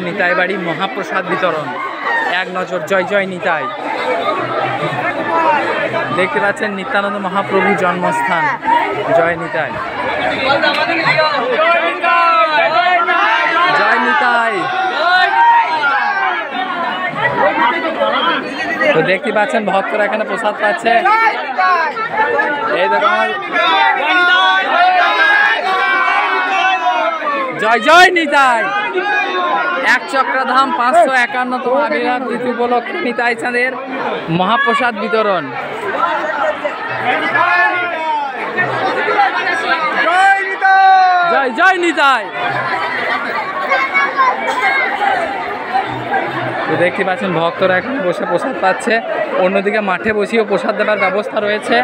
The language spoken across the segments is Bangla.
নিতাই বাড়ি মহাপ্রসাদ বিতরণ, এক নজর জয় জয় নিতাই। দেখতে পাচ্ছেন নিত্যানন্দ মহাপ্রভু জন্মস্থান, জয় নিতাই, জয় নিতাই। তো দেখতে পাচ্ছেন ভক্তরা এখানে প্রসাদ পাচ্ছে। এই দেখুন জয় জয় নিতাই। এক চক্রধাম 551তম আবির্ভাব তিথি উপলক্ষে নিতাই চাঁদের মহাপ্রসাদ বিতরণ। জয় জয় নিতাই। তো দেখতে পাচ্ছেন ভক্তরা এখানে বসে প্রসাদ পাচ্ছে। অন্যদিকে মাঠে বসেও প্রসাদ দেওয়ার ব্যবস্থা রয়েছে,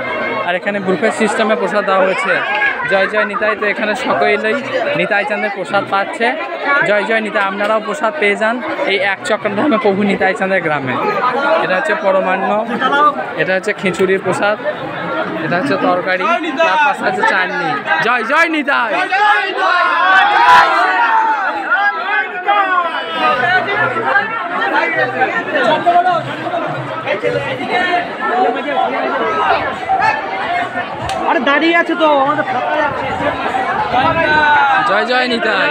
আর এখানে গ্রুপের সিস্টেমে প্রসাদ দেওয়া হয়েছে। জয় জয় নিতাই। তো এখানে সকলেই নিতাই চাঁদের প্রসাদ পাচ্ছে। জয় জয় নিতাই। আপনারাও প্রসাদ পেয়ে যান এই এক চক্রধামে প্রভু নিতাই চাঁদের গ্রামে। এটা হচ্ছে পরমান্ন, এটা হচ্ছে খিচুড়ির প্রসাদ, এটা হচ্ছে তরকারি, তার পাশে হচ্ছে চাটনি। জয় জয় নিতাই। আরে দাঁড়িয়ে আছে তো আমাদের জয় জয় নিতাই।